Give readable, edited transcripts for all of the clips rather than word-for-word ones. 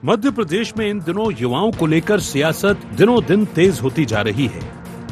मध्य प्रदेश में इन दिनों युवाओं को लेकर सियासत दिनों दिन तेज होती जा रही है।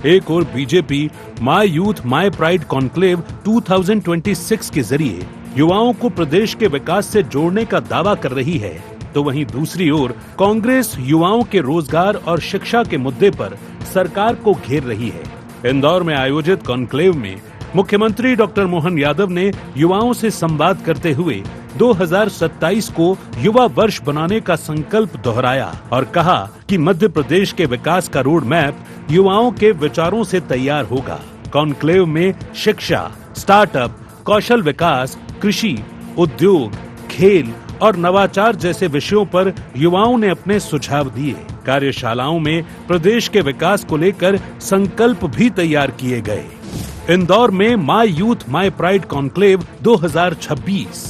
एक और BJP my youth my pride conclave 2026 के जरिए युवाओं को प्रदेश के विकास से जोड़ने का दावा कर रही है, तो वहीं दूसरी ओर कांग्रेस युवाओं के रोजगार और शिक्षा के मुद्दे पर सरकार को घेर रही है। इंदौर में आयोजित कॉन्क्लेव में मुख्यमंत्री डॉक्टर मोहन यादव ने युवाओं से संवाद करते हुए 2027 को युवा वर्ष बनाने का संकल्प दोहराया और कहा कि मध्य प्रदेश के विकास का रोड मैप युवाओं के विचारों से तैयार होगा। कॉन्क्लेव में शिक्षा, स्टार्टअप, कौशल विकास, कृषि, उद्योग, खेल और नवाचार जैसे विषयों पर युवाओं ने अपने सुझाव दिए। कार्यशालाओं में प्रदेश के विकास को लेकर संकल्प भी तैयार किए गए। इंदौर में my youth my pride conclave 2026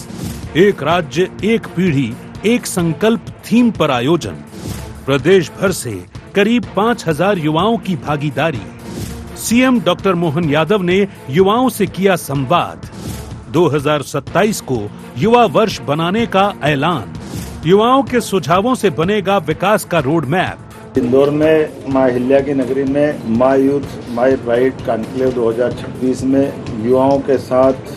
एक राज्य एक पीढ़ी एक संकल्प थीम पर आयोजन। प्रदेश भर से करीब 5000 युवाओं की भागीदारी। सीएम डॉक्टर मोहन यादव ने युवाओं से किया संवाद। 2027 को युवा वर्ष बनाने का ऐलान। युवाओं के सुझावों से बनेगा विकास का रोड मैप। इंदौर में मां अहिल्या की नगरी में my youth my pride conclave 2026 में युवाओं के साथ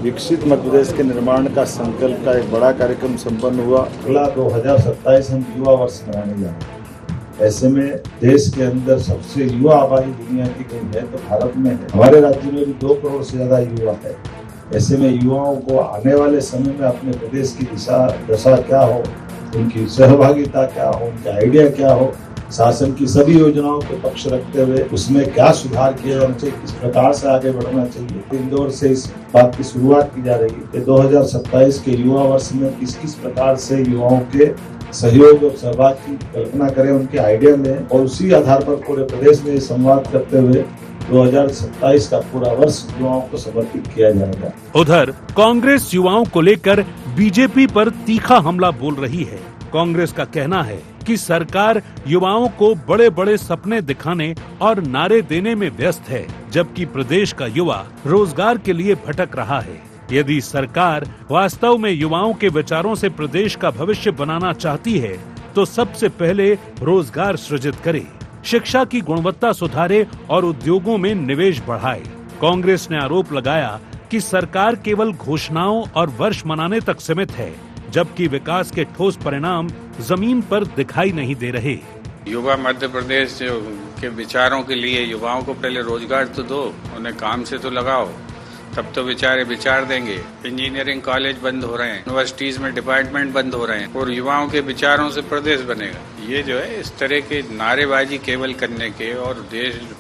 विकसित मध्य प्रदेश के निर्माण का संकल्प का एक बड़ा कार्यक्रम संपन्न हुआ। अगला 2027 हम युवा वर्ष मनाने जा रहे हैं। ऐसे में देश के अंदर सबसे युवा आबादी दुनिया की कहीं है तो भारत में है। हमारे राज्य में भी 2 करोड़ से ज्यादा युवा है। ऐसे में युवाओं को आने वाले समय में अपने प्रदेश की दशा क्या हो, उनकी सहभागिता क्या हो, उनका आइडिया क्या हो, शासन की सभी योजनाओं को पक्ष रखते हुए उसमें क्या सुधार किया जाना चाहिए, किस प्रकार से आगे बढ़ना चाहिए। इंदौर से इस बात की शुरुआत की जा रही है कि 2027 के युवा वर्ष में किस किस प्रकार से युवाओं के सहयोग और सहभाग की कल्पना करें, उनके आइडिया लें और उसी आधार पर पूरे प्रदेश में संवाद करते हुए 2027 का पूरा वर्ष युवाओं को समर्पित किया जाएगा। उधर कांग्रेस युवाओं को लेकर बीजेपी पर तीखा हमला बोल रही है। कांग्रेस का कहना है कि सरकार युवाओं को बड़े बड़े सपने दिखाने और नारे देने में व्यस्त है, जबकि प्रदेश का युवा रोजगार के लिए भटक रहा है। यदि सरकार वास्तव में युवाओं के विचारों से प्रदेश का भविष्य बनाना चाहती है, तो सबसे पहले रोजगार सृजित करे, शिक्षा की गुणवत्ता सुधारे और उद्योगों में निवेश बढ़ाए। कांग्रेस ने आरोप लगाया कि सरकार केवल घोषणाओं और वर्ष मनाने तक सीमित है, जबकि विकास के ठोस परिणाम जमीन पर दिखाई नहीं दे रहे। युवा मध्य प्रदेश के विचारों के लिए युवाओं को पहले रोजगार तो दो, उन्हें काम से तो लगाओ, तब तो विचार देंगे। इंजीनियरिंग कॉलेज बंद हो रहे हैं, यूनिवर्सिटीज में डिपार्टमेंट बंद हो रहे हैं और युवाओं के विचारों से प्रदेश बनेगा। ये जो है इस तरह के नारेबाजी केवल करने के और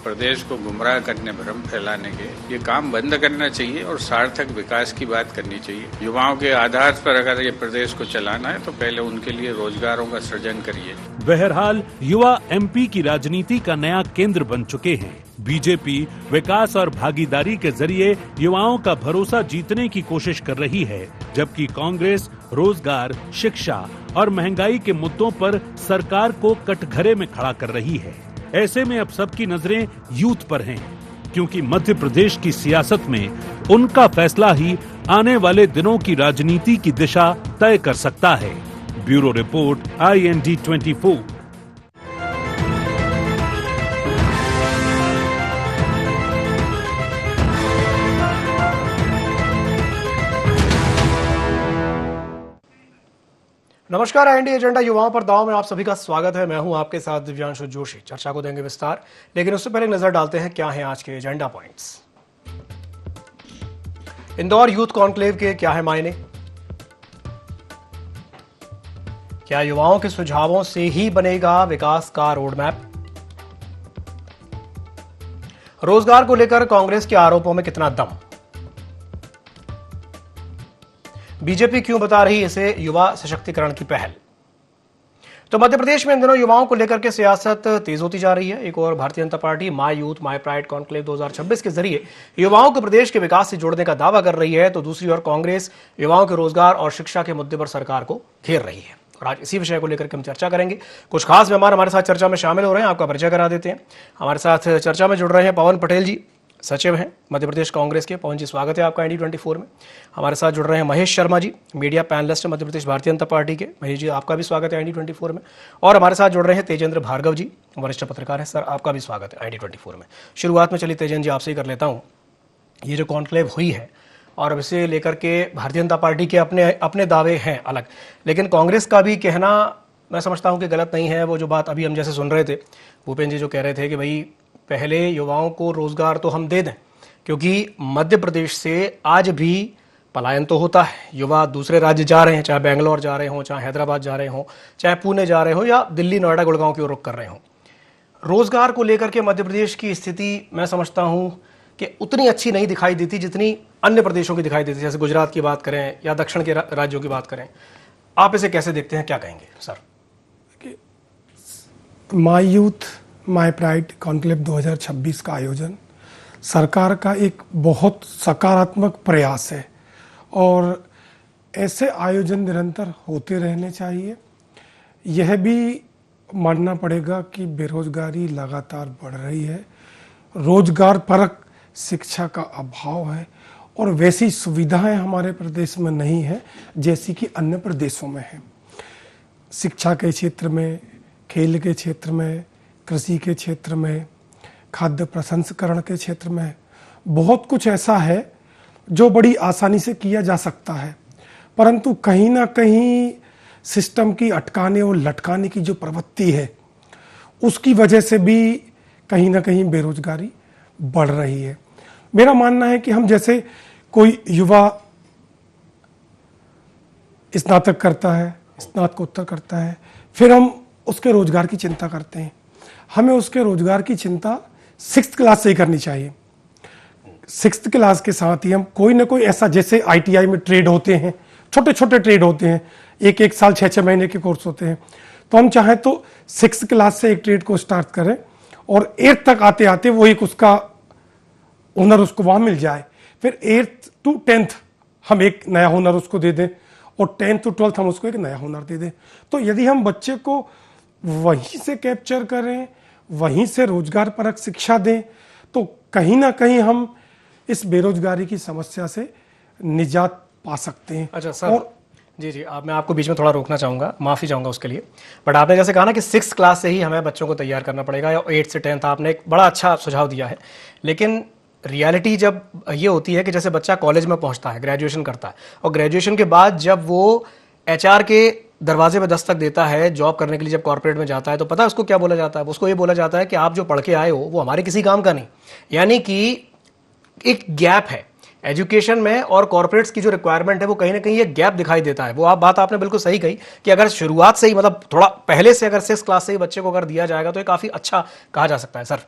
प्रदेश को गुमराह करने, भ्रम फैलाने के, ये काम बंद करना चाहिए और सार्थक विकास की बात करनी चाहिए। युवाओं के आधार पर अगर ये प्रदेश को चलाना है तो पहले उनके लिए रोजगारों का सृजन करिए। बहरहाल युवा एमपी की राजनीति का नया केंद्र बन चुके हैं। बीजेपी विकास और भागीदारी के जरिए युवाओं का भरोसा जीतने की कोशिश कर रही है, जबकि कांग्रेस रोजगार, शिक्षा और महंगाई के मुद्दों पर सरकार को कटघरे में खड़ा कर रही है। ऐसे में अब सबकी नजरें यूथ पर हैं, क्योंकि मध्य प्रदेश की सियासत में उनका फैसला ही आने वाले दिनों की राजनीति की दिशा तय कर सकता है। Bureau report IND 24। नमस्कार, IND एजेंडा युवाओं पर दाव में आप सभी का स्वागत है। मैं हूं आपके साथ दिव्यांशु जोशी। चर्चा को देंगे विस्तार, लेकिन उससे पहले नजर डालते हैं क्या हैं आज के agenda points. Indore youth conclave के क्या है मायने, क्या युवाओं के सुझावों से ही बनेगा विकास का रोड मैप, रोजगार को लेकर कांग्रेस के आरोपों में कितना दम, बीजेपी क्यों बता रही इसे युवा सशक्तिकरण की पहल। तो मध्य प्रदेश में इन दिनों युवाओं को लेकर के सियासत तेज होती जा रही है। एक और Bharatiya Janata party my youth my pride conclave 2026 के जरिए युवाओं को प्रदेश के विकास से जोड़ने का दावा कर रही है, तो दूसरी ओर कांग्रेस युवाओं के रोजगार और शिक्षा के मुद्दे पर सरकार को घेर रही है। और आज इसी विषय को लेकर के हम चर्चा करेंगे। कुछ खास मेहमान हमारे साथ चर्चा में शामिल हो रहे हैं, आपका परिचय करा देते हैं। हमारे साथ चर्चा में जुड़ रहे हैं पवन पटेल जी, सचिव हैं मध्य प्रदेश कांग्रेस के। पवन जी, स्वागत है आपका ID24 में। हमारे साथ जुड़ रहे हैं Mahesh Sharma ji, media panelist Madhya Pradesh Bharatiya Janata party के। महेश जी, आपका भी स्वागत है ID24 में। और हमारे साथ जुड़ रहे हैं तेजेंद्र भार्गव जी, वरिष्ठ पत्रकार हैं। सर, आपका भी स्वागत है ID24 में। शुरुआत में चलिए तेजेंद्र जी आपसे ही कर लेता हूँ। ये जो कॉन्क्लेव हुई है और अब इसे लेकर के भारतीय जनता पार्टी के अपने दावे हैं अलग, लेकिन कांग्रेस का भी कहना मैं समझता हूँ कि गलत नहीं है। वो जो बात अभी हम जैसे सुन रहे थे, भूपेंद्र जी जो कह रहे थे कि भाई पहले युवाओं को रोजगार तो हम दे दें, क्योंकि मध्य प्रदेश से आज भी पलायन तो होता है। युवा दूसरे राज्य जा रहे हैं, चाहे बेंगलोर जा रहे हों, चाहे हैदराबाद जा रहे हों, चाहे पुणे जा रहे हों या दिल्ली, नोएडा, गुड़गांव की ओर रुख कर रहे हों। रोजगार को लेकर के मध्य प्रदेश की स्थिति मैं समझता हूं कि उतनी अच्छी नहीं दिखाई देती जितनी अन्य प्रदेशों की दिखाई देती, जैसे गुजरात की बात करें या दक्षिण के राज्यों की बात करें। आप इसे कैसे देखते हैं, क्या कहेंगे sir? My youth my pride conclave 2026 का आयोजन सरकार का एक बहुत सकारात्मक प्रयास है और ऐसे आयोजन निरंतर होते रहने चाहिए। यह भी मानना पड़ेगा कि बेरोजगारी लगातार बढ़ रही है, रोजगार परक शिक्षा का अभाव है और वैसी सुविधाएं हमारे प्रदेश में नहीं है जैसी कि अन्य प्रदेशों में है। शिक्षा के क्षेत्र में, खेल के क्षेत्र में, कृषि के क्षेत्र में, खाद्य प्रसंस्करण के क्षेत्र में बहुत कुछ ऐसा है जो बड़ी आसानी से किया जा सकता है, परंतु कहीं ना कहीं सिस्टम की अटकाने और लटकाने की जो प्रवृत्ति है उसकी वजह से भी कहीं ना कहीं बेरोजगारी बढ़ रही है। मेरा मानना है कि हम जैसे कोई युवा स्नातक करता है, स्नातकोत्तर करता है, फिर हम उसके रोजगार की चिंता करते हैं। हमें उसके रोजगार की चिंता 6th क्लास से ही करनी चाहिए। 6th क्लास के साथ ही हम कोई ना कोई ऐसा, जैसे ITI में ट्रेड होते हैं, छोटे छोटे ट्रेड होते हैं, एक साल 6 महीने के कोर्स होते हैं, तो हम चाहें तो 6th क्लास से एक ट्रेड को स्टार्ट करें और 8th तक आते आते वो एक उसका हुनर उसको वहां मिल जाए। फिर 8th to 10th हम एक नया हुनर उसको दे दें और 10th to 12th हम उसको एक नया हुनर दे दें। तो यदि हम बच्चे को वहीं से कैप्चर करें, वहीं से रोजगार परक शिक्षा दें, तो कहीं ना कहीं हम इस बेरोजगारी की समस्या से निजात पा सकते हैं। अच्छा सर, और जी मैं आपको बीच में थोड़ा रोकना चाहूँगा, माफ़ी चाहूँगा उसके लिए। बट आपने जैसे कहा ना कि 6th क्लास से ही हमें बच्चों को तैयार करना पड़ेगा या 8th से 10th, आपने एक बड़ा अच्छा सुझाव दिया है। लेकिन रियलिटी जब ये होती है कि जैसे बच्चा कॉलेज में पहुँचता है, ग्रेजुएशन करता है, और ग्रेजुएशन के बाद जब वो HR के दरवाजे पे दस्तक देता है जॉब करने के लिए, जब कॉर्पोरेट में जाता है, तो पता है उसको क्या बोला जाता है? उसको ये बोला जाता है कि आप जो पढ़ के आए हो वो हमारे किसी काम का नहीं। यानी कि एक गैप है एजुकेशन में और कॉर्पोरेट्स की जो रिक्वायरमेंट है, वो कहीं ना कहीं एक गैप दिखाई देता है। वो बात आपने बिल्कुल सही कही कि अगर शुरुआत से ही, मतलब थोड़ा पहले से अगर 6th क्लास से ही बच्चे को अगर दिया जाएगा तो ये काफी अच्छा कहा जा सकता है सर।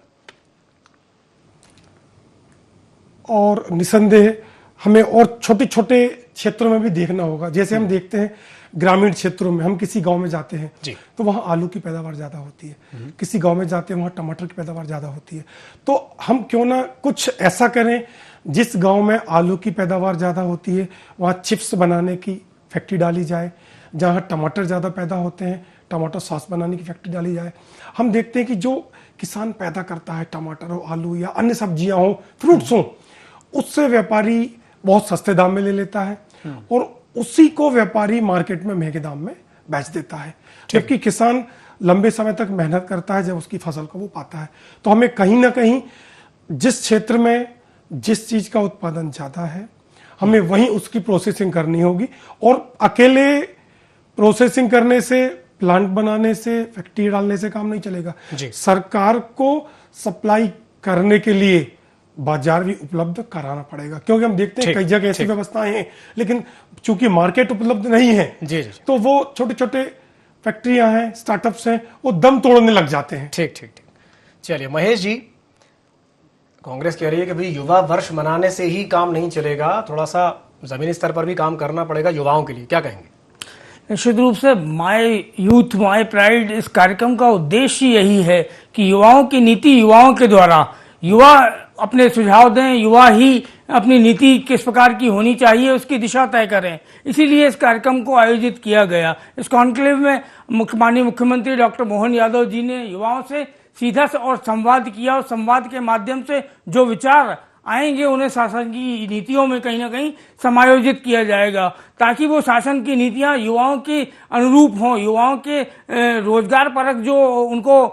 और निसंदेह हमें और छोटे छोटे क्षेत्रों में भी देखना होगा। जैसे हम देखते हैं ग्रामीण क्षेत्रों में, हम किसी गांव में जाते हैं तो वहाँ आलू की पैदावार ज़्यादा होती है, किसी गांव में जाते हैं वहाँ टमाटर की पैदावार ज़्यादा होती है। तो हम क्यों ना कुछ ऐसा करें, जिस गांव में आलू की पैदावार ज़्यादा होती है वहाँ चिप्स बनाने की फैक्ट्री डाली जाए, जहाँ टमाटर ज़्यादा पैदा होते हैं टमाटर सॉस बनाने की फैक्ट्री डाली जाए। हम देखते हैं कि जो किसान पैदा करता है, टमाटर हो, आलू या अन्य सब्जियाँ हों, फ्रूट्स हों, उससे व्यापारी बहुत सस्ते दाम में ले लेता है और उसी को व्यापारी मार्केट में महंगे दाम में बेच देता है, जबकि किसान लंबे समय तक मेहनत करता है, जब उसकी फसल को वो पाता है। तो हमें कहीं ना कहीं जिस क्षेत्र में जिस चीज का उत्पादन ज्यादा है, हमें वहीं उसकी प्रोसेसिंग करनी होगी। और अकेले प्रोसेसिंग करने से, प्लांट बनाने से, फैक्ट्री डालने से काम नहीं चलेगा। सरकार को सप्लाई करने के लिए बाजार भी उपलब्ध कराना पड़ेगा, क्योंकि हम देखते हैं कई जगह ऐसी व्यवस्थाएं हैं, लेकिन चूंकि मार्केट उपलब्ध नहीं है तो वो छोटे छोटे फैक्ट्रियां हैं, स्टार्टअप्स हैं, वो दम तोड़ने लग जाते हैं। ठीक। चलिए महेश जी, कांग्रेस कह रही है कि भाई युवा वर्ष मनाने से ही काम नहीं चलेगा, थोड़ा सा जमीनी स्तर पर भी काम करना पड़ेगा युवाओं के लिए, क्या कहेंगे? निश्चित रूप से माई यूथ माई प्राइड इस कार्यक्रम का उद्देश्य यही है कि युवाओं की नीति युवाओं के द्वारा, युवा अपने सुझाव दें, युवा ही अपनी नीति किस प्रकार की होनी चाहिए उसकी दिशा तय करें। इसीलिए इस कार्यक्रम को आयोजित किया गया। इस कॉन्क्लेव में माननीय मुख्यमंत्री डॉक्टर मोहन यादव जी ने युवाओं से सीधा और संवाद किया और संवाद के माध्यम से जो विचार आएंगे उन्हें शासन की नीतियों में कहीं ना कहीं समायोजित किया जाएगा, ताकि वो शासन की नीतियां युवाओं के अनुरूप हों, युवाओं के रोजगार परक जो उनको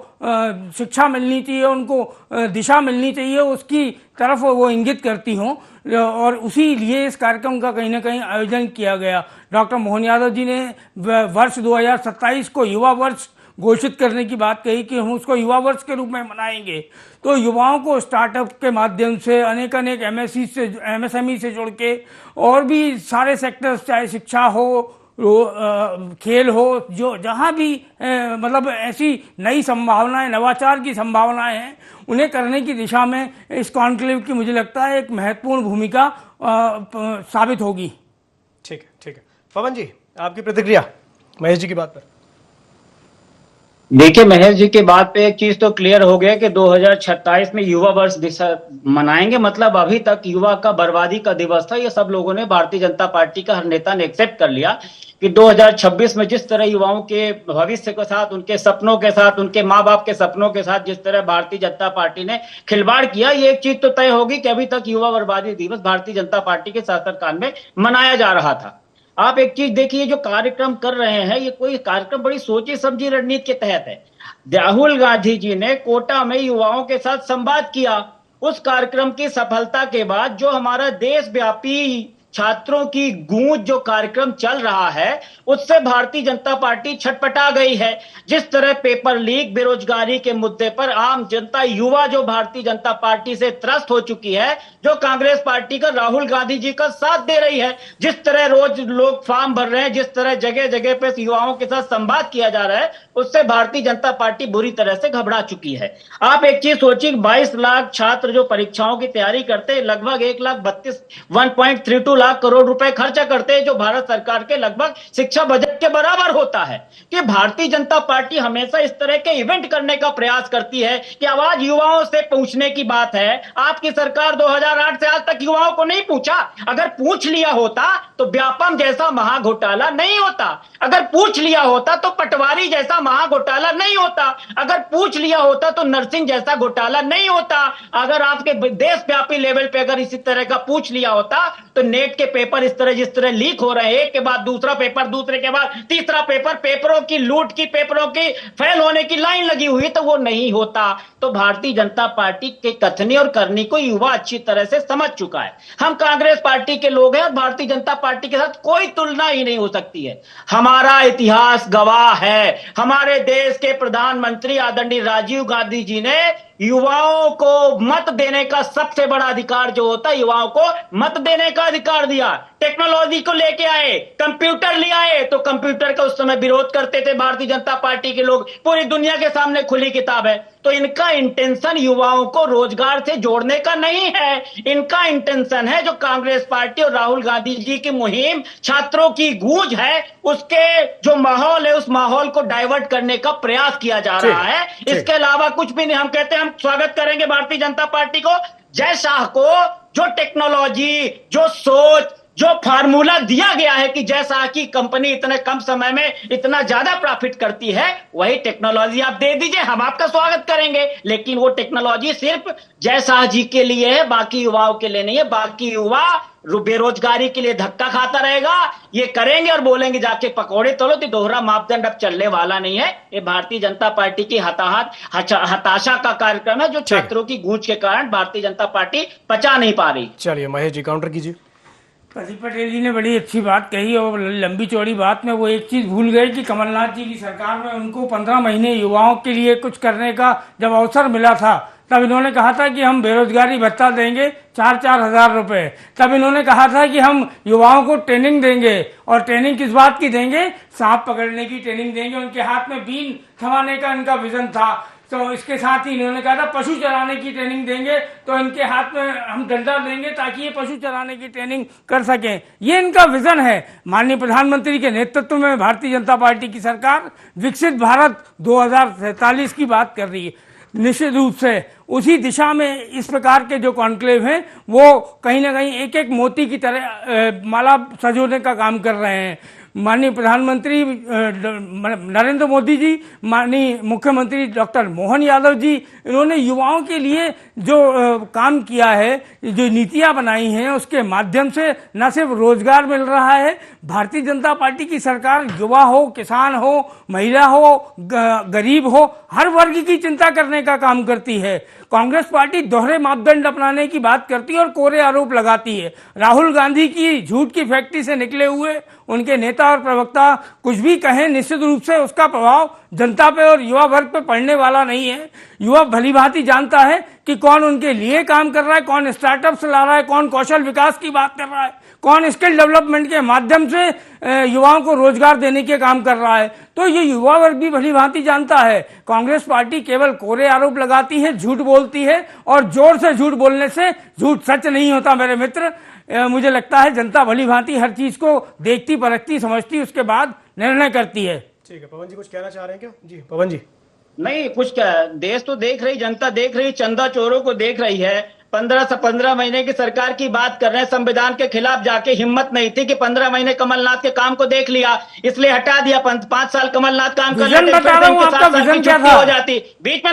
शिक्षा मिलनी चाहिए, उनको दिशा मिलनी चाहिए, उसकी तरफ वो इंगित करती हों। और उसी लिए इस कार्यक्रम का कहीं ना कहीं आयोजन किया गया। डॉक्टर मोहन यादव जी ने वर्ष 2027 को युवा वर्ष घोषित करने की बात कही कि हम उसको युवा वर्ष के रूप में मनाएंगे। तो युवाओं को स्टार्टअप के माध्यम से अनेक एमएसएमई से जोड़ के और भी सारे सेक्टर्स, चाहे शिक्षा हो, खेल हो, जो जहाँ भी मतलब ऐसी नई संभावनाएं, नवाचार की संभावनाएं हैं, उन्हें करने की दिशा में इस कॉन्क्लेव की मुझे लगता है एक महत्वपूर्ण भूमिका साबित होगी। ठीक है। पवन जी, आपकी प्रतिक्रिया महेश जी की बात पर। देखिए, महेश जी की बात पे एक चीज तो क्लियर हो गया कि 2027 में युवा वर्ष मनाएंगे, मतलब अभी तक युवा का बर्बादी का दिवस था। ये सब लोगों ने, भारतीय जनता पार्टी का हर नेता ने एक्सेप्ट कर लिया कि 2026 में जिस तरह युवाओं के भविष्य के साथ, उनके सपनों के साथ, उनके माँ बाप के सपनों के साथ जिस तरह भारतीय जनता पार्टी ने खिलवाड़ किया, ये एक चीज तो तय होगी कि अभी तक युवा बर्बादी दिवस भारतीय जनता पार्टी के शासनकाल में मनाया जा रहा था। आप एक चीज देखिए, जो कार्यक्रम कर रहे हैं, ये कोई कार्यक्रम बड़ी सोची समझी रणनीति के तहत है। राहुल गांधी जी ने कोटा में युवाओं के साथ संवाद किया। उस कार्यक्रम की सफलता के बाद जो हमारा देशव्यापी छात्रों की गूंज जो कार्यक्रम चल रहा है, उससे भारतीय जनता पार्टी छटपटा गई है। जिस तरह पेपर लीक, बेरोजगारी के मुद्दे पर आम जनता, युवा जो भारतीय जनता पार्टी से त्रस्त हो चुकी है, जो कांग्रेस पार्टी का, राहुल गांधी जी का साथ दे रही है, जिस तरह रोज लोग फॉर्म भर रहे हैं, जिस तरह जगह जगह पे युवाओं के साथ संवाद किया जा रहा है, उससे भारतीय जनता पार्टी बुरी तरह से घबरा चुकी है। आप एक चीज सोचिए, 22 लाख छात्र जो परीक्षाओं की तैयारी करते हैं, लगभग 1,32 लाख करोड़ रुपए खर्चा करते हैं, जो भारत सरकार के लगभग शिक्षा बजट के बराबर होता है। कि भारतीय जनता पार्टी हमेशा इस तरह के इवेंट करने का प्रयास करती है कि आवाज युवाओं से पूछने की बात है। आपकी सरकार 2008 से आज तक युवाओं को नहीं पूछा। अगर पूछ लिया होता तो व्यापम जैसा महाघोटाला नहीं होता। अगर पूछ लिया होता तो पटवारी जैसा महाघोटाला नहीं होता। अगर पूछ लिया होता तो नर्सिंग जैसा घोटाला नहीं होता। अगर आपके देशव्यापी लेवल पे अगर इसी तरह का पूछ लिया होता तो नेट के पेपर इस तरह, जिस तरह लीक हो रहे हैं, एक के बाद दूसरा पेपर, दूसरे के बाद तीसरा पेपर, पेपरों की लूट की, पेपरों की फेल होने की लाइन लगी हुई, तो वो नहीं होता। तो भारतीय जनता पार्टी के कथनी और करनी को युवा अच्छी तरह से समझ चुका है। हम कांग्रेस पार्टी के लोग हैं और भारतीय जनता पार्टी के साथ कोई तुलना ही नहीं हो सकती है। हमारा इतिहास गवाह है। हमारे देश के प्रधानमंत्री आदरणीय राजीव गांधी जी ने युवाओं को मत देने का सबसे बड़ा अधिकार जो होता है, युवाओं को मत देने का अधिकार दिया। टेक्नोलॉजी को लेके आए, कंप्यूटर ले आए, तो कंप्यूटर का उस समय विरोध करते थे भारतीय जनता पार्टी के लोग। पूरी दुनिया के सामने खुली किताब है। तो इनका इंटेंशन युवाओं को रोजगार से जोड़ने का नहीं है। इनका इंटेंशन है, जो कांग्रेस पार्टी और राहुल गांधी जी की मुहिम छात्रों की गूंज है, उसके जो माहौल है, उस माहौल को डाइवर्ट करने का प्रयास किया जा रहा है। इसके अलावा कुछ भी नहीं। हम कहते हैं, हम स्वागत करेंगे भारतीय जनता पार्टी को, जय शाह को, जो टेक्नोलॉजी, जो सोच, जो फार्मूला दिया गया है कि जय शाह की कंपनी इतने कम समय में इतना ज्यादा प्रॉफिट करती है, वही टेक्नोलॉजी आप दे दीजिए, हम आपका स्वागत करेंगे। लेकिन वो टेक्नोलॉजी सिर्फ जय शाह जी के लिए है, बाकी युवाओं के लिए नहीं है। बाकी युवा बेरोजगारी के लिए धक्का खाता रहेगा। ये करेंगे और बोलेंगे जाके पकौड़े तलो, तो दोहरा मापदंड अब चलने वाला नहीं है। ये भारतीय जनता पार्टी की हताशा का कार्यक्रम है, जो छात्रों की गूंज के कारण भारतीय जनता पार्टी पचा नहीं पा रही। चलिए महेश जी, काउंटर कीजिए। प्रदीप पटेल जी ने बड़ी अच्छी बात कही और लंबी चौड़ी बात में वो एक चीज भूल गए कि कमलनाथ जी की सरकार में उनको 15 महीने युवाओं के लिए कुछ करने का जब अवसर मिला था, तब इन्होंने कहा था कि हम बेरोजगारी भत्ता देंगे 4-4 हजार रुपए। तब इन्होंने कहा था कि हम युवाओं को ट्रेनिंग देंगे, और ट्रेनिंग किस बात की देंगे? सांप पकड़ने की ट्रेनिंग देंगे। उनके हाथ में बीन थमाने का इनका विजन था। तो इसके साथ ही इन्होंने कहा था पशु चराने की ट्रेनिंग देंगे, तो इनके हाथ में हम डंडा देंगे ताकि ये पशु चराने की ट्रेनिंग कर सकें। ये इनका विजन है। माननीय प्रधानमंत्री के नेतृत्व में भारतीय जनता पार्टी की सरकार विकसित भारत 2047 की बात कर रही है। निश्चित रूप से उसी दिशा में इस प्रकार के जो कॉन्क्लेव हैं, वो कहीं ना कहीं एक एक मोती की तरह माला सजोने का काम कर रहे हैं। माननीय प्रधानमंत्री नरेंद्र मोदी जी, माननीय मुख्यमंत्री डॉक्टर मोहन यादव जी, इन्होंने युवाओं के लिए जो काम किया है, जो नीतियां बनाई हैं, उसके माध्यम से न सिर्फ रोजगार मिल रहा है, भारतीय जनता पार्टी की सरकार युवा हो, किसान हो, महिला हो, गरीब हो, हर वर्ग की चिंता करने का काम करती है। कांग्रेस पार्टी दोहरे मापदंड अपनाने की बात करती है और कोरे आरोप लगाती है। राहुल गांधी की झूठ की फैक्ट्री से निकले हुए उनके नेता और प्रवक्ता कुछ भी कहें, निश्चित रूप से उसका प्रभाव जनता पे और युवा वर्ग पे पड़ने वाला नहीं है। युवा भलीभांति जानता है कि कौन उनके लिए काम कर रहा है, कौन स्टार्टअप्स ला रहा है, कौन कौशल विकास की बात कर रहा है, कौन स्किल डेवलपमेंट के माध्यम से युवाओं को रोजगार देने के काम कर रहा है। तो ये युवा वर्ग भी भलीभांति जानता है। कांग्रेस पार्टी केवल कोरे आरोप लगाती है, झूठ बोलती है, और जोर से झूठ बोलने से झूठ सच नहीं होता मेरे मित्र। मुझे लगता है जनता भलीभांति हर चीज को देखती, परखती, समझती, उसके बाद निर्णय करती है। ठीक है, पवन जी कुछ कहना चाह रहे हैं क्या? जी पवन जी। नहीं, कुछ क्या, देश तो देख रही, जनता देख रही, चंदा चोरों को देख रही है। 15 महीने की सरकार की बात कर रहे हैं, संविधान के खिलाफ जाके हिम्मत नहीं थी कि 15 महीने कमलनाथ के काम को देख लिया, इसलिए हटा दिया। 5 साल कमलनाथ काम कर लेते, हो जाती। बीच में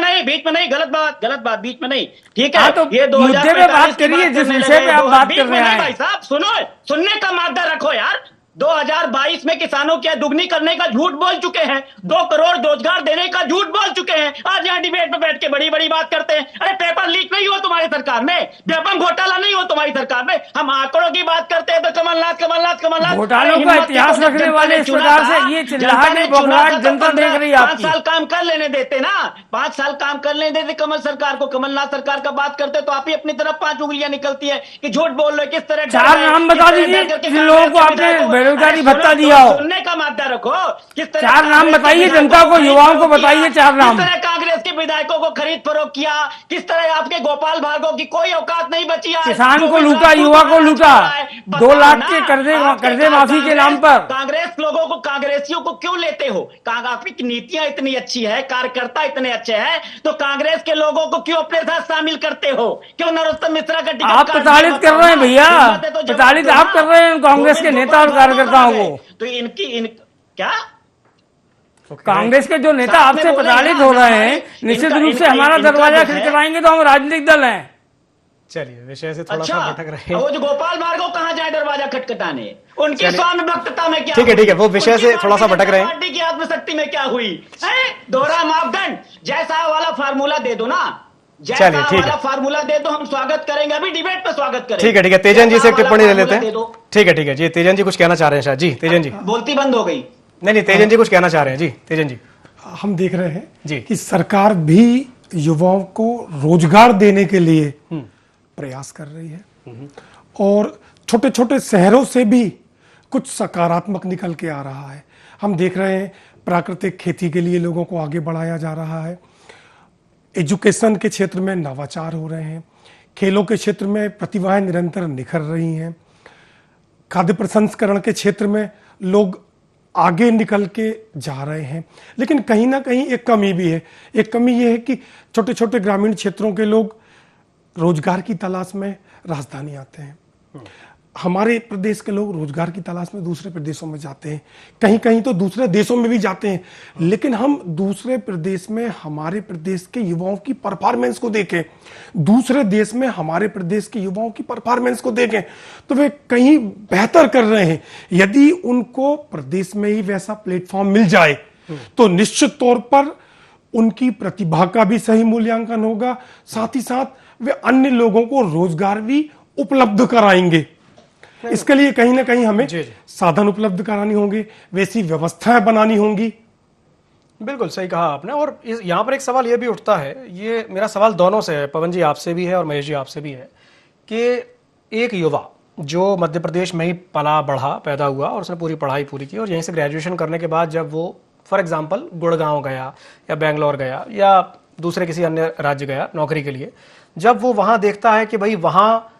नहीं, गलत बात बीच में नहीं, ठीक है। तो ये 2045 जिस विषय पे आप बात कर रहे हैं, भाई साहब सुनो, सुनने का मादा रखो यार। 2022 में किसानों की दुगनी करने का झूठ बोल चुके हैं, 2 करोड़ रोजगार देने का झूठ बोल चुके हैं। आज यहाँ डिबेट में बैठ के बड़ी बड़ी बात करते हैं। अरे पेपर लीक नहीं हुआ तुम्हारी सरकार में, व्यापम घोटाला नहीं हुआ तुम्हारी सरकार में। हम आंकड़ों की बात करते हैं तो कमलनाथ घोटालों का इतिहास रखने वाले इस प्रकार से ये चिल्लाहट बौखलाहट जनता देख रही है। 5 साल काम कर लेने देते ना, 5 साल काम कर लेने देते कमल सरकार को। कमलनाथ सरकार का बात करते तो आप ही अपनी तरफ 5 उंगलियां निकलती है कि झूठ बोल रहे। किस तरह 4 नाम बता दीजिए जिन लोगों को आपने बेरोजगारी भत्ता दिया हो। सुनने का मादा रखो। किस तरह 4 नाम बताइए जनता को, युवाओं को बताइए 4 नाम। किस तरह कांग्रेस के विधायकों को खरीद फरोख्त किया, किस तरह आपके गोपाल भार्गव की कोई औकात नहीं बची है। किसान को लूटा, युवा को लूटा, 2 लाख के कर्जे माफी के नाम पर। कांग्रेस लोगों को, कांग्रेसियों को क्यों लेते हो? आपकी नीतियां इतनी अच्छी है, कार्यकर्ता इतने अच्छे हैं, तो कांग्रेस के लोगों को क्यों अपने साथ शामिल करते हो? क्यों नरोत्तम मिश्रा का टिकट आप प्रताड़ित कर रहे हैं भैया, प्रताड़ित आप कर रहे हैं कांग्रेस के नेता और कार्यकर्ताओं को। तो क्या कांग्रेस के जो नेता आपसे प्रताड़ित हो रहे हैं, निश्चित रूप से हमारा दरवाजा खटखटाएंगे तो हम राजनीतिक दल हैं। चलिए विषय से थोड़ा सा भटक रहे हैं। वो जो गोपाल भार्गव कहाँ जाए दरवाजा खटखटाने? उनकी स्वामी भक्तता में क्या? ठीक है, वो विषय से थोड़ा सा भटक रहे हैं। पार्टी की आत्मशक्ति में क्या हुई है? दोहरा मापदंड जैसा वाला फार्मूला दे दो ना, चलिए ठीक है, फार्मूला दे दो, हम स्वागत करेंगे, अभी डिबेट पे स्वागत करेंगे। ठीक है, तेजन जी से एक टिप्पणी ले लेते हैं। ठीक है जी, तेजन जी कुछ कहना चाह रहे हैं शायद। जी तेजन जी। बोलती बंद हो गई। नहीं, तेजन जी कुछ कहना चाह रहे हैं। जी तेजन जी। हम देख रहे हैं जी कि सरकार भी युवाओं को रोजगार देने के लिए प्रयास कर रही है, और छोटे छोटे शहरों से भी कुछ सकारात्मक निकल के आ रहा है। हम देख रहे हैं प्राकृतिक खेती के लिए लोगों को आगे बढ़ाया जा रहा है, एजुकेशन के क्षेत्र में नवाचार हो रहे हैं, खेलों के क्षेत्र में प्रतिभाएं निरंतर निखर रही हैं, खाद्य प्रसंस्करण के क्षेत्र में लोग आगे निकल के जा रहे हैं। लेकिन कहीं ना कहीं एक कमी भी है। एक कमी यह है कि छोटे छोटे ग्रामीण क्षेत्रों के लोग रोजगार की तलाश में राजधानी आते हैं। हमारे प्रदेश के लोग रोजगार की तलाश में दूसरे प्रदेशों में जाते हैं, कहीं कहीं तो दूसरे देशों में भी जाते हैं। लेकिन हम दूसरे प्रदेश में हमारे प्रदेश के युवाओं की परफॉर्मेंस को देखें, दूसरे देश में हमारे प्रदेश के युवाओं की परफॉर्मेंस को देखें, तो वे कहीं बेहतर कर रहे हैं। यदि उनको प्रदेश में ही वैसा प्लेटफॉर्म मिल जाए तो निश्चित तौर पर उनकी प्रतिभा का भी सही मूल्यांकन होगा, साथ ही साथ वे अन्य लोगों को रोजगार भी उपलब्ध कराएंगे। इसके लिए कहीं ना कहीं हमें साधन उपलब्ध करानी होंगे, वैसी व्यवस्थाएं बनानी होंगी। बिल्कुल सही कहा आपने। और यहाँ पर एक सवाल ये भी उठता है, ये मेरा सवाल दोनों से है, पवन जी आपसे भी है और महेश जी आपसे भी है, कि एक युवा जो मध्य प्रदेश में ही पला बढ़ा पैदा हुआ और उसने पूरी पढ़ाई पूरी की, और यहीं से ग्रेजुएशन करने के बाद जब वो फॉर एग्जाम्पल गुड़गांव गया या बेंगलोर गया या दूसरे किसी अन्य राज्य गया नौकरी के लिए, जब वो वहाँ देखता है कि भाई वहाँ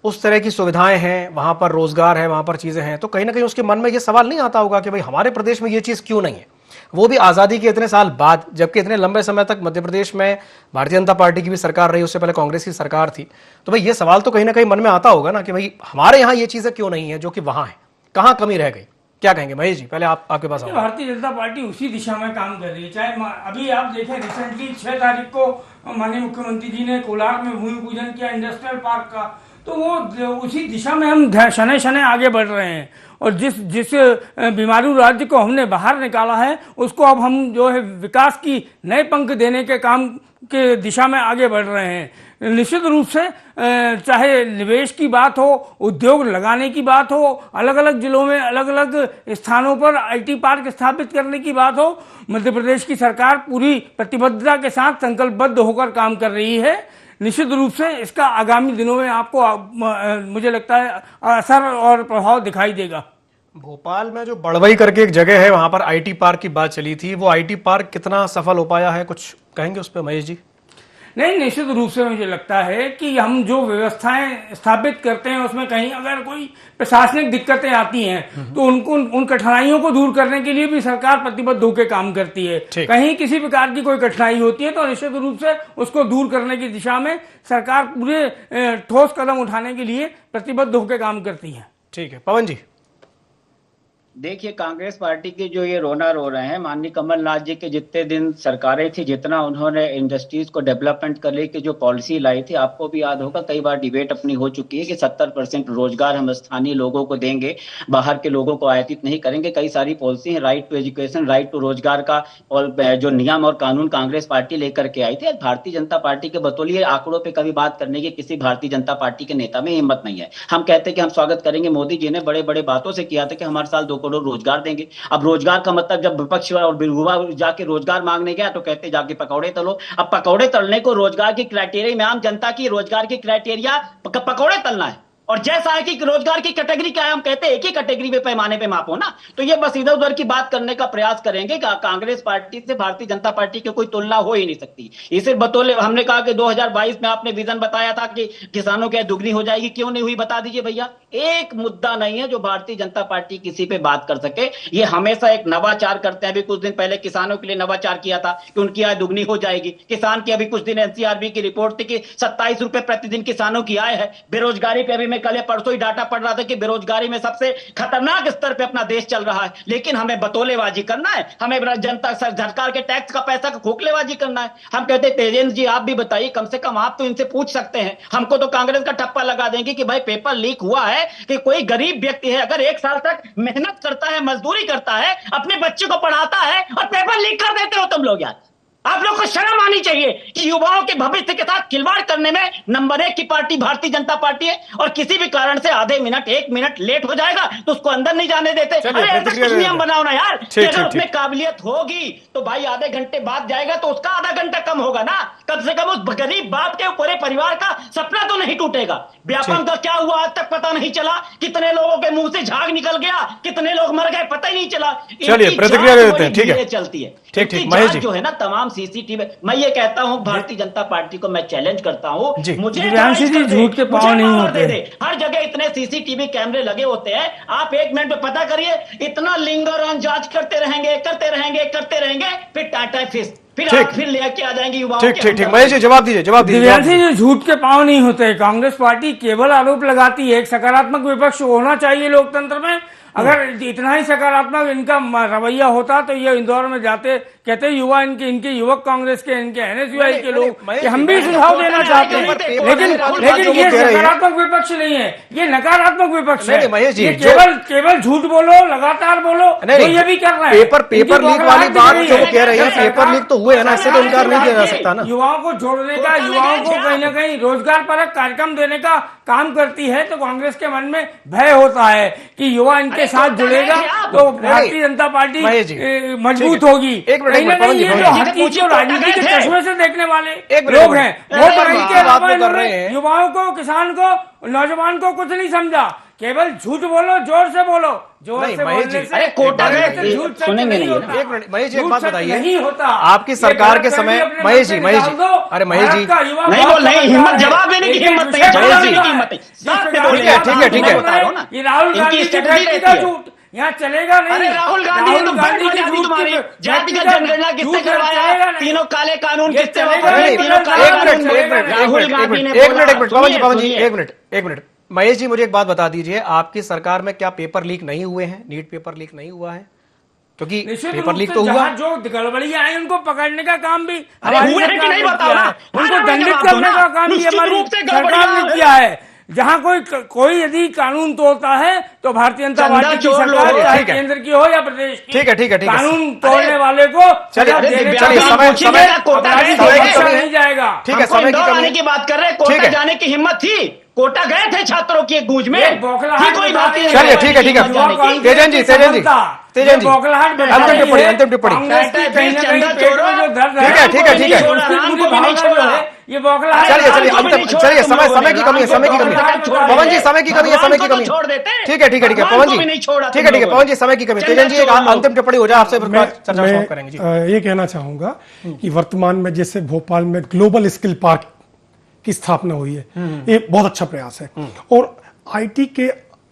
उस तरह की सुविधाएं हैं, वहां पर रोजगार है, वहां पर चीजें हैं, तो कहीं ना कहीं उसके मन में ये सवाल नहीं आता होगा कि भाई हमारे प्रदेश में ये चीज क्यों नहीं है, वो भी आजादी के इतने साल बाद, जबकि इतने लंबे समय तक मध्य प्रदेश में भारतीय जनता पार्टी की भी सरकार रही, उससे पहले कांग्रेस की सरकार थी। तो भाई ये सवाल तो कहीं ना कहीं मन में आता होगा ना कि भाई हमारे यहाँ ये चीजें क्यों नहीं है जो कि वहां है, कहाँ कमी रह गई। क्या कहेंगे महेश जी, पहले आपके पास आऊंगा। भारतीय जनता पार्टी उसी दिशा में काम कर रही है। चाहे अभी आप देखें, रिसेंटली 6 तारीख को माननीय मुख्यमंत्री जी ने कोलार में भूमि पूजन किया इंडस्ट्रियल पार्क का, तो वो उसी दिशा में हम शनै शनै आगे बढ़ रहे हैं। और जिस बीमारू राज्य को हमने बाहर निकाला है, उसको अब हम जो है विकास की नए पंख देने के काम के दिशा में आगे बढ़ रहे हैं। निश्चित रूप से चाहे निवेश की बात हो, उद्योग लगाने की बात हो, अलग अलग जिलों में अलग अलग स्थानों पर आईटी पार्क स्थापित करने की बात हो, मध्य प्रदेश की सरकार पूरी प्रतिबद्धता के साथ संकल्पबद्ध होकर काम कर रही है। निश्चित रूप से इसका आगामी दिनों में आपको मुझे लगता है असर और प्रभाव दिखाई देगा। भोपाल में जो बड़वई करके एक जगह है, वहां पर आईटी पार्क की बात चली थी, वो आईटी पार्क कितना सफल हो पाया है, कुछ कहेंगे उस पर महेश जी? नहीं, निश्चित रूप से मुझे लगता है कि हम जो व्यवस्थाएं स्थापित करते हैं उसमें कहीं अगर कोई प्रशासनिक दिक्कतें आती हैं तो उन कठिनाइयों को दूर करने के लिए भी सरकार प्रतिबद्ध होकर काम करती है। कहीं किसी प्रकार की कोई कठिनाई होती है तो निश्चित रूप से उसको दूर करने की दिशा में सरकार पूरे ठोस कदम उठाने के लिए प्रतिबद्ध होकर काम करती है। ठीक है, पवन जी। देखिए, कांग्रेस पार्टी के जो ये रोना रो रहे हैं, माननीय कमलनाथ जी के जितने दिन सरकारें थी, जितना उन्होंने इंडस्ट्रीज को डेवलपमेंट करने की जो पॉलिसी लाई थी, आपको भी याद होगा कई बार डिबेट अपनी हो चुकी है कि 70% रोजगार हम स्थानीय लोगों को देंगे, बाहर के लोगों को आयातित नहीं करेंगे। कई सारी पॉलिसी है, right to education, right to रोजगार का और जो नियम और कानून कांग्रेस पार्टी लेकर के आई थी। भारतीय जनता पार्टी के बतौलिए आंकड़ों पर कभी बात करने की किसी भारतीय जनता पार्टी के नेता में हिम्मत नहीं है। हम कहते हैं कि हम स्वागत करेंगे, मोदी जी ने बड़े बड़े बातों से किया था कि हमारे साल 2 करोड़ रोजगार देंगे। अब रोजगार का मतलब जब विपक्ष और युवा जाके रोजगार मांगने गया तो कहते जाके पकौड़े तलो। अब पकौड़े तलने को रोजगार की क्राइटेरिया में आम जनता की रोजगार की क्राइटेरिया पकौड़े तलना है। और जैसा है कि रोजगार की कैटेगरी क्या है, हम कहते हैं एक ही कैटेगरी पे पैमाने पे मापो ना, तो ये बस इधर उधर की बात करने का प्रयास करेंगे। कांग्रेस पार्टी से भारतीय जनता पार्टी की कोई तुलना हो ही नहीं सकती। इसे बतौले हमने कहा कि 2022 में आपने विजन बताया था कि किसानों की आय दुगनी हो जाएगी, क्यों नहीं हुई बता दीजिए भैया। एक मुद्दा नहीं है जो भारतीय जनता पार्टी किसी पे बात कर सके। ये हमेशा एक नवाचार करते हैं। अभी कुछ दिन पहले किसानों के लिए नवाचार किया था कि उनकी आय दुगनी हो जाएगी। किसान की अभी कुछ दिन एनसीआरबी की रिपोर्ट थी कि 27 रुपए प्रतिदिन किसानों की आय है। बेरोजगारी पे अभी कल परसों ही डाटा पढ़ रहा था कि बेरोजगारी में सबसे खतरनाक स्तर पे अपना देश चल रहा है। लेकिन हमें बतौलेबाजी करना है, हमें जनता सरकार के टैक्स का पैसा का खोखलेबाजी करना है। हम कहते हैं तेजेंद्र जी आप भी बताइए, कम से कम आप तो इनसे पूछ सकते हैं। हमको तो कांग्रेस का ठप्पा लगा देंगे कि भाई पेपर लीक हुआ है कि कोई गरीब व्यक्ति है, अगर 1 साल तक मेहनत करता है, मजदूरी करता है, अपने बच्चे को पढ़ाता है और पेपर लीक कर देते हो तुम लोग। यार आप लोग को शर्म आनी चाहिए कि युवाओं के भविष्य के साथ खिलवाड़ करने में नंबर 1 की पार्टी भारतीय जनता पार्टी है। और किसी भी कारण से आधे मिनट 1 मिनट लेट हो जाएगा तो उसको अंदर नहीं जाने देते। अरे ऐसा कुछ नियम बनाओ ना यार कि अगर उसमें काबिलियत होगी तो भाई आधे घंटे बाद जाएगा तो उसका आधा घंटा कम होगा ना। कम से कम उस गरीब बाप के पूरे परिवार का सपना तो नहीं टूटेगा। व्यापम का क्या हुआ आज तक पता नहीं चला, कितने लोगों के मुंह से झाग निकल गया, कितने लोग मर गए पता ही नहीं चला। चलिए प्रतिक्रिया देते हैं। ठीक है, चलती है। ठीक महेश जी। जो है ना तमाम सीसीटीवी, मैं ये कहता हूं भारतीय जनता पार्टी को मैं चैलेंज करता हूं, मुझे झूठ के पांव नहीं होते। हर जगह इतने सीसीटीवी कैमरे लगे होते हैं, आप 1 मिनट में पता करिए, इतना लिंगर ऑन जांच करते रहेंगे, फिर टाटा फिर लेके आ जाएंगे युवाओं। ठीक महेश जी जवाब दीजिए। दिव्यांशी जी, झूठ के पांव नहीं होते। कांग्रेस पार्टी केवल आरोप लगाती है। एक सकारात्मक विपक्ष होना चाहिए लोकतंत्र में। अगर इतना ही सकारात्मक इनका रवैया होता तो ये इंदौर में जाते, कहते युवा इनके युवक कांग्रेस के, इनके एनएसयूआई के लोग कि हम भी सुझाव देना चाहते हैं। लेकिन ये सकारात्मक विपक्ष नहीं है, ये नकारात्मक विपक्ष है। ये केवल झूठ बोलो, लगातार बोलो, तो ये भी कर रहे हैं। पेपर लीक वाली बात जो कह रहे हैं, पेपर लीक तो हुए है ना, इससे तो इनकार नहीं किया जा सकता ना। युवाओं को जोड़ने का, युवाओं को कहीं ना कहीं रोजगार परक कार्यक्रम देने का काम करती है, तो कांग्रेस के मन में भय होता है कि युवा इनके साथ जुड़ेगा तो भारतीय जनता पार्टी मजबूत होगी। कहीं ना कहीं ये जो हर चीज को राजनीति के चश्मे से देखने वाले लोग हैं, वो के अलावा इन्होंने युवाओं को, किसान को, नौजवान को कुछ नहीं समझा। केवल झूठ बोलो, जोर से बोलो, जोर से बोलने से कोटा झूठ सुनेंगे नहीं। एक मिनट महेश जी, एक बात बताइए, नहीं होता आपकी सरकार के समय महेश जी, अरे महेश जी नहीं, हिम्मत जवाब देने की हिम्मत नहीं है। ठीक है। ये राहुल गांधी की फैक्ट्री का झूठ यहाँ चलेगा नहीं। अरे राहुल गांधी की तुम्हारी जातिगत जनगणना किससे करवाया, तीनों काले कानून किससे, एक मिनट पवन जी, एक मिनट महेश जी, मुझे एक बात बता दीजिए, आपकी सरकार में क्या पेपर लीक नहीं हुए हैं? नीट पेपर लीक नहीं हुआ है? क्योंकि पेपर लीक तो हुआ, जो गड़बड़ियां आई उनको पकड़ने का काम भी अरे हुए हैं कि नहीं बताओ ना, उनको दंडित करने का काम भी हमारी सरकार ने किया है। जहां कोई यदि कानून तोड़ता है तो भारतीय जनता पार्टी की सरकार, चाहे केंद्र की हो या प्रदेश की, ठीक है, कानून तोड़ने वाले को चलिए समय नहीं जाएगा। ठीक है, समय की बात कर रहे हैं, कोटा जाने की हिम्मत थी, कोटा गए थे छात्रों की एक गूंज में, कोई बात नहीं। चलिए ठीक है, तेजन जी, अंतिम टिप्पणी। ये बौखलाहट, चलिए समय की कमी है, पवन जी समय की कमी है, ठीक है पवन जी, ठीक है पवन जी, समय की कमी। तेजन जी, एक अंतिम टिप्पणी हो जाए आपसे, चर्चा समाप्त करेंगे। ये कहना चाहूंगा कि वर्तमान में जैसे भोपाल में ग्लोबल स्किल पार्क की स्थापना हुई है, ये बहुत अच्छा प्रयास है। और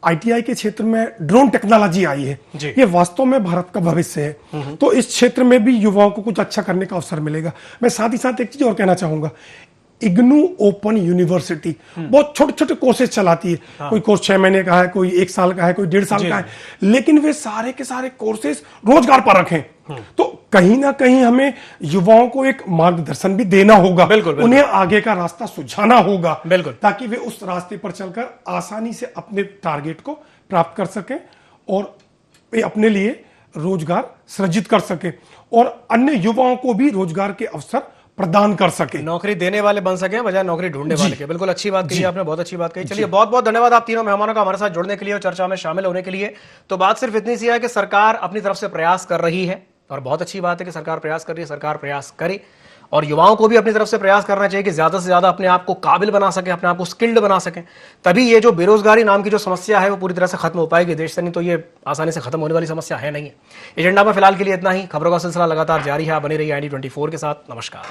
आईटीआई के क्षेत्र में ड्रोन टेक्नोलॉजी आई है, ये वास्तव में भारत का भविष्य है। तो इस क्षेत्र में भी युवाओं को कुछ अच्छा करने का अवसर मिलेगा। मैं साथ ही साथ एक चीज और कहना चाहूंगा, इग्नू ओपन यूनिवर्सिटी बहुत छोटे छोटे कोर्सेज चलाती है। कोई कोर्स 6 महीने का है, कोई 1 साल का है, कोई 1.5 साल का है, लेकिन वे सारे के सारे कोर्सेज रोजगार पर रखें। तो कहीं ना कहीं हमें युवाओं को एक मार्गदर्शन भी देना होगा, उन्हें आगे का रास्ता सुझाना होगा, ताकि वे उस रास्ते पर चलकर आसानी से अपने टारगेट को प्राप्त कर सकें और वे अपने लिए रोजगार सृजित कर सकें और अन्य युवाओं को भी रोजगार के अवसर प्रदान कर सके, नौकरी देने वाले बन सके बजाय नौकरी ढूंढने वाले के। बिल्कुल अच्छी बात कही आपने, बहुत अच्छी बात कही। चलिए, बहुत बहुत धन्यवाद आप तीनों मेहमानों का हमारे साथ जुड़ने के लिए और चर्चा में शामिल होने के लिए। तो बात सिर्फ इतनी सी है कि सरकार अपनी तरफ से प्रयास कर रही है और बहुत अच्छी बात है कि सरकार प्रयास कर रही है, सरकार प्रयास करे और युवाओं को भी अपनी तरफ से प्रयास करना चाहिए कि ज्यादा से ज्यादा अपने आप को काबिल बना सके, अपने आप को स्किल्ड बना सके। तभी ये जो बेरोजगारी नाम की जो समस्या है वो पूरी तरह से खत्म हो पाएगी देश से, नहीं तो ये आसानी से खत्म होने वाली समस्या है नहीं है। एजेंडा में फिलहाल के लिए इतना ही। खबरों का सिलसिला लगातार जारी है, आप बने रहिए ID24 के साथ। नमस्कार।